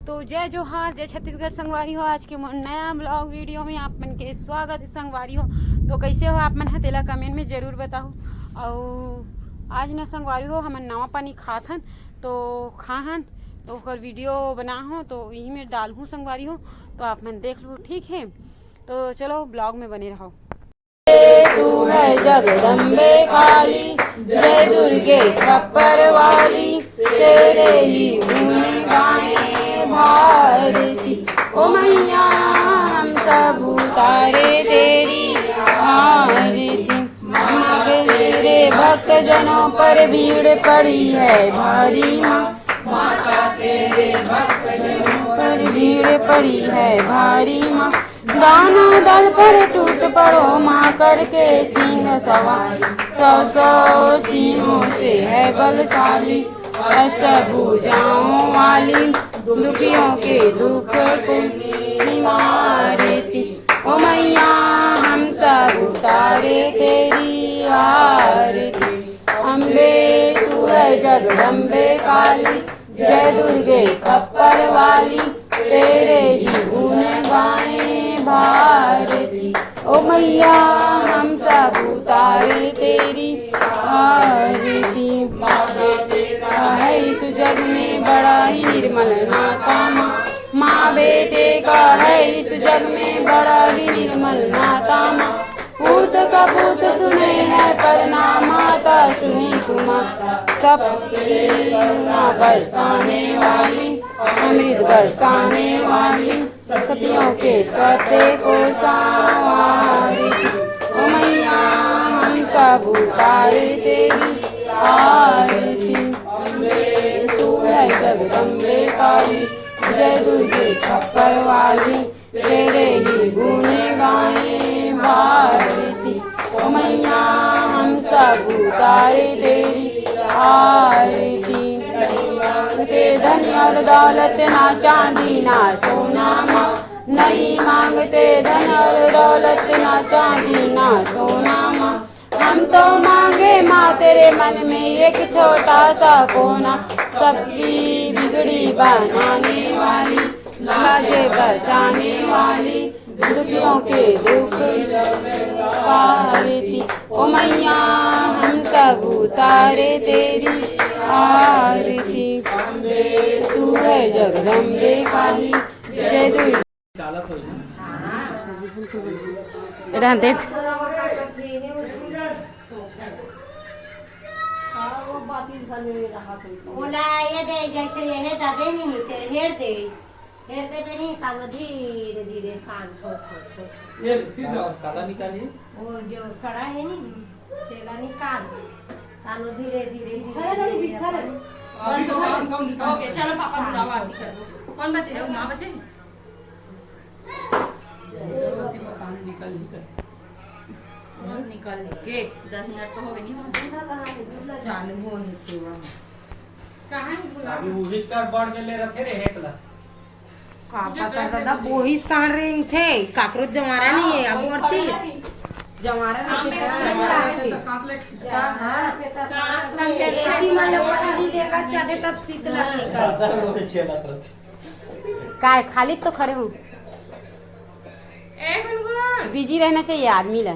तो जय जोहार, जय छत्तीसगढ़ संगवारी हो। आज के नया ब्लॉग वीडियो में आप मन के स्वागत संगवारी हो। तो कैसे हो आप मन है तेला कमेंट में जरूर बताओ। और आज न संगवारी हो हमन नवा पानी खात हन तो खाहन तो ओकर वीडियो बना हो तो यही में डाल हूँ संगवारी हो। तो आप मन देख लो, ठीक है। तो चलो ब्लॉग में बने रहो। तू है जगदम्बे काली, जय दुर्गे खप्पर वाली, तेरे ही गुण गाए भारती। ओ मैया हम सब उतारे तेरी आरती। तेरे भक्त जनों पर भीड़ पड़ी है भारी माँ, माता तेरे भक्त जनों पर भीड़ पड़ी है भारी माँ। दाना दल पर टूट पड़ो माँ करके सिंह सवार, सौ सौ सिंहों से है बलशाली, अष्टभुजाओं वाली दुखियों के दुख को निवारती। ओ मैया हम सब उतारे तेरी आरती। अम्बे तू है जगदम्बे काली, जय दुर्गे खप्पर वाली, तेरे ही गुण गाए भारती। ओ मैया हम सब उतारे तेरी आरती। माँ बेटे का है इस जग में बड़ा ही निर्मल नाता माँ, माँ बेटे का है इस जग में बड़ा ही निर्मल नाता माँ। पूत का पूत सुने है पर ना माता सुनी कुमाता, सबके बरसाने वाली, अमृत बरसाने वाली, सतियों के सत्य को संवारी। ओ मैया हम सब उतारे तेरी आरती। तू है जगदम्बे काली, जय दुर्गे खप्पर वाली, तेरे ही गुण गाए भारती। ओ मैया हम सब उतारे तेरी आरती। मांगते धन और दौलत ना चांदी ना सोना माँ, नहीं मांगते धन और दौलत ना चांदी ना सोना माँ। हम तो मांगे माँ तेरे मन में एक छोटा सा कोना, सबकी बिगड़ी बनाने वाली, लाजे बचाने वाली, दुखियों के दुख पारती। ओ मैया हम सब उतारे तेरी आरती। तू है जगदम्बे काली, जय दुर्गे। देख ये दे जैसे ये दबे नहीं हेर दे पे नहीं कालो धीरे धीरे शांत हो। ये फिर काला निकालिए। और जो कड़ा है नी तेला निकाल, कालो धीरे धीरे ओके चलो पापा बुलाओ आरती कर। कौन बचे है? माँ बचे निकल के 10 मिनट तो हो गए नहीं चालू हो सेवा में कहाँ अभी वो हिट कर बढ़ के ले रखे रे हेतला का पता दादा बोहिस तान रेंग थे काकरोच जमारा नहीं है अगोरती जमारा नहीं साथ ले एकी मन पत्नी लेगा चाहे तब शीतला निकल काय खाली तो खड़े हूँ। बिजी रहना चाहिए आदमी ला।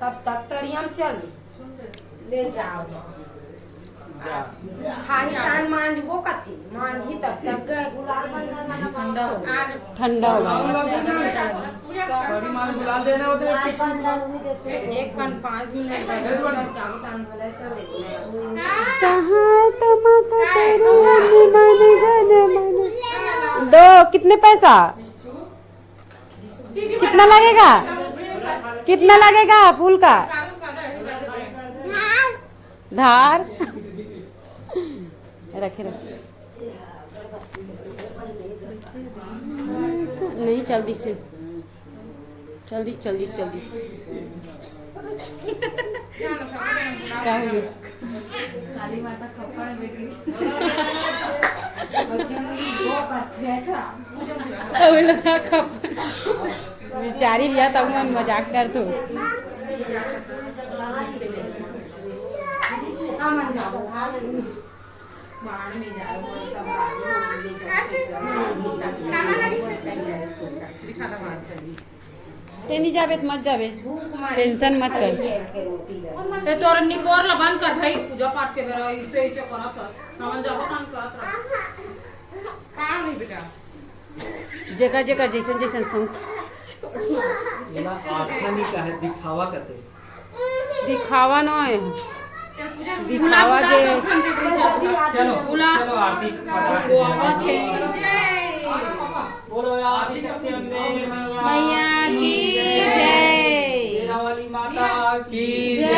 तब तक तरियम चल ले जाओ खाही तान मांझबो कथी मांझी तब तक ठंडा होगा। बड़ी माल बुला देना होते एक कन 5 मिनट कहाँ तमक तेरे मन गन मन। दो कितने पैसा? कितना लगेगा? कितना लगेगा फूल का धार? रखे रखे नहीं, जल्दी से जल्दी जल्दी जल्दी क्या हो गया? बेचारी लिया तब मैं मजाक कर तो हाँ मन जाओ बाहर में जाओ सब आदमी ले जाओ ते नहीं जावे तो मत जावे, टेंशन मत कर। ते तोर निपोर ला बंद कर भाई पूजा पाठ के बेरा इसे इसे करत हमन जाओ काम करत रह का नहीं बेटा जेकर जेकर जैसन जैसन संग ना आस्था नहीं का है, दिखावा करते। दिखावा न है, दिखावा जे चलो चलो आरती बोलो आदि शक्ति अम्बे मैया की जय, शेरा वाली माता की जय,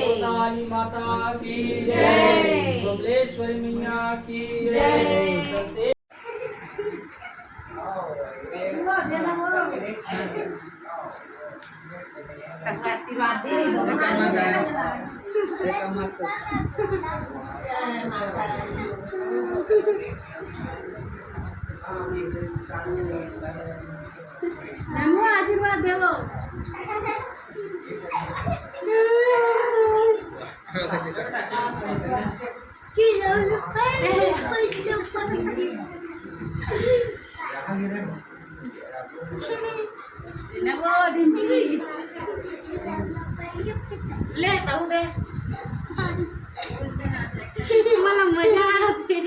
जोता वाली माता की जय, कमलेश्वरी मैया की जय। आशीर्वाद दे नमो आशीर्वाद देवो की जरूर पैसे ऊपर नमो डिंपी ले ताऊ दे मला मजा आते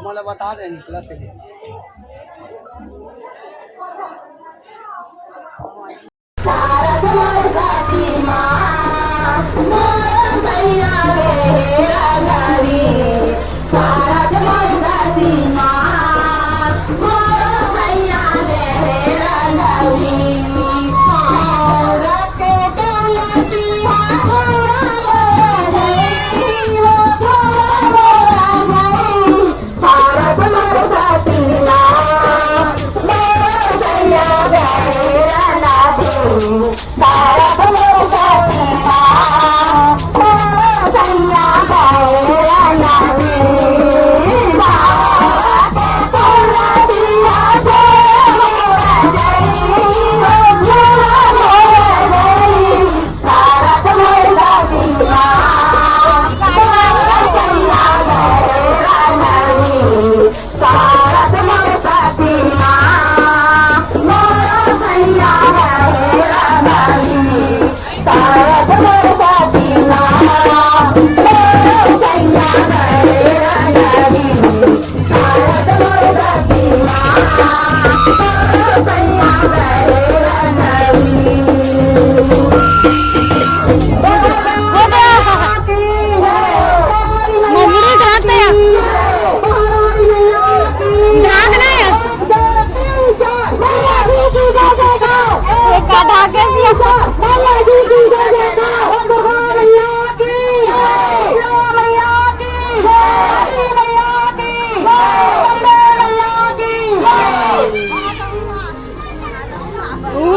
मला बता दें निकला से Saya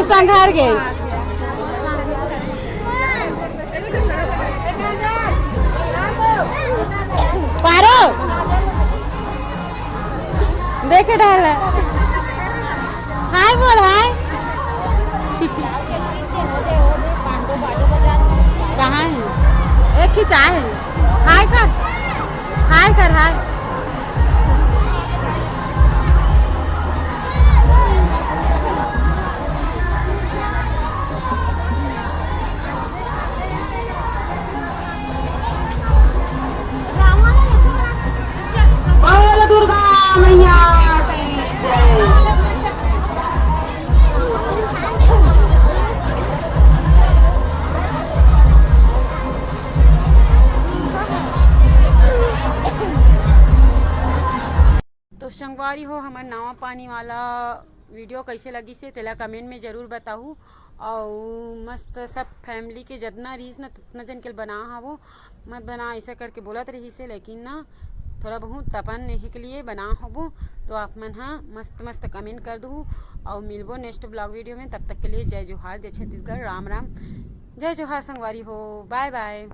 संघार गए पारो देखे डाल हाय बोल हाय कहाँ है एक खिंचा है हाय कर हाय कर हाय बोल दुर्गा मैया की जय। तो संगवारी हो हमार नावा पानी वाला वीडियो कैसे लगी से तेला कमेंट में ज़रूर बताऊँ और मस्त सब फैमिली के जितना रहीस ना उतना जन के बना हवो मत बना ऐसा करके बोलत रही से लेकिन ना थोड़ा बहुत तपन नहीं के लिए बना हबो तो आप मन हाँ मस्त मस्त कमेंट कर दू और मिलबो नेक्स्ट ब्लॉग वीडियो में। तब तक के लिए जय जोहार जय छत्तीसगढ़ राम राम जय जोहार संगवारी हो बाय बाय।